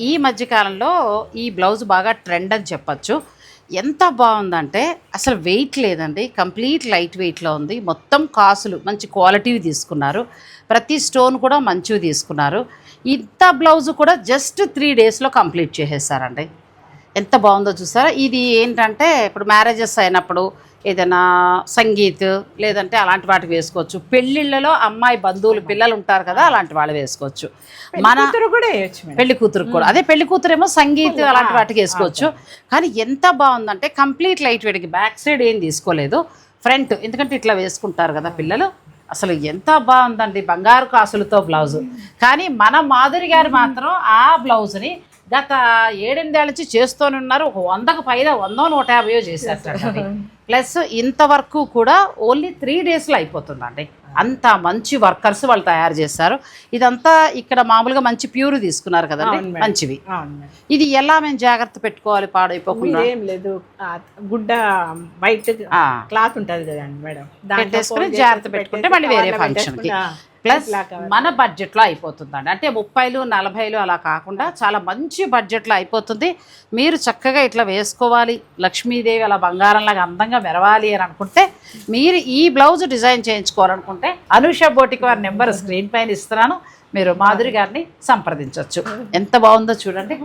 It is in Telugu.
ఈ మధ్య కాలంలో ఈ బ్లౌజ్ బాగా ట్రెండ్ అని చెప్పొచ్చు. ఎంత బాగుందంటే అసలు వెయిట్ లేదండి, కంప్లీట్ లైట్ వెయిట్లో ఉంది. మొత్తం కాసులు మంచి క్వాలిటీవి తీసుకున్నారు, ప్రతి స్టోన్ కూడా మంచివి తీసుకున్నారు. ఇంత బ్లౌజ్ కూడా జస్ట్ 3 డేస్లో కంప్లీట్ చేసేసారండి. ఎంత బాగుందో చూసారా. ఇది ఏంటంటే ఇప్పుడు మ్యారేజెస్ అయినప్పుడు ఏదైనా సంగీత్ లేదంటే అలాంటి వాటికి వేసుకోవచ్చు. పెళ్ళిళ్ళలో అమ్మాయి బంధువులు పిల్లలు ఉంటారు కదా, అలాంటి వాళ్ళు వేసుకోవచ్చు. మన పెళ్లి కూతురు కూడా అదే, పెళ్లి కూతురు ఏమో సంగీత్ అలాంటి వాటికి వేసుకోవచ్చు. కానీ ఎంత బాగుందంటే కంప్లీట్ లైట్ వెయిట్కి, బ్యాక్ సైడ్ ఏం తీసుకోలేదు, ఫ్రంట్ ఎందుకంటే ఇట్లా వేసుకుంటారు కదా పిల్లలు. అసలు ఎంత బాగుందండి, బంగారు కాసులతో బ్లౌజు. కానీ మన మాధురి గారు మాత్రం ఆ బ్లౌజ్ని గత 7-8 ఏళ్ళ నుంచి చేస్తూనే ఉన్నారు. 100కు పైగా 100-150 చేసేస్తారండి. ప్లస్ ఇంతవరకు కూడా ఓన్లీ 3 డేస్లో అయిపోతుందండి. అంత మంచి వర్కర్స్ వాళ్ళు తయారు చేస్తారు. ఇదంతా ఇక్కడ మామూలుగా మంచి ప్యూర్ తీసుకున్నారు కదండి, మంచివి. ఇది ఎలా మేము జాగ్రత్త పెట్టుకోవాలి పాడైపోకుండా? ఏం లేదు, గుడ్డ వైట్ క్లాత్ ఉంటుంది కదండి మేడం, పెట్టేసుకుని జాగ్రత్త పెట్టుకుంటే మళ్ళీ వేరే ఫంక్షన్కి. ప్లస్ మన బడ్జెట్లో అయిపోతుందండి. అంటే 30-40 అలా కాకుండా చాలా మంచి బడ్జెట్లో అయిపోతుంది. మీరు చక్కగా ఇట్లా వేసుకోవాలి, లక్ష్మీదేవి అలా బంగారంలాగా అందంగా మెరవాలి అని అనుకుంటే, మీరు ఈ బ్లౌజ్ డిజైన్ చేయించుకోవాలనుకుంటే అనూష బోటిక్ వారి నెంబర్ స్క్రీన్ పైన ఇస్తున్నాను, మీరు మాధురి గారిని సంప్రదించవచ్చు. ఎంత బాగుందో చూడండి.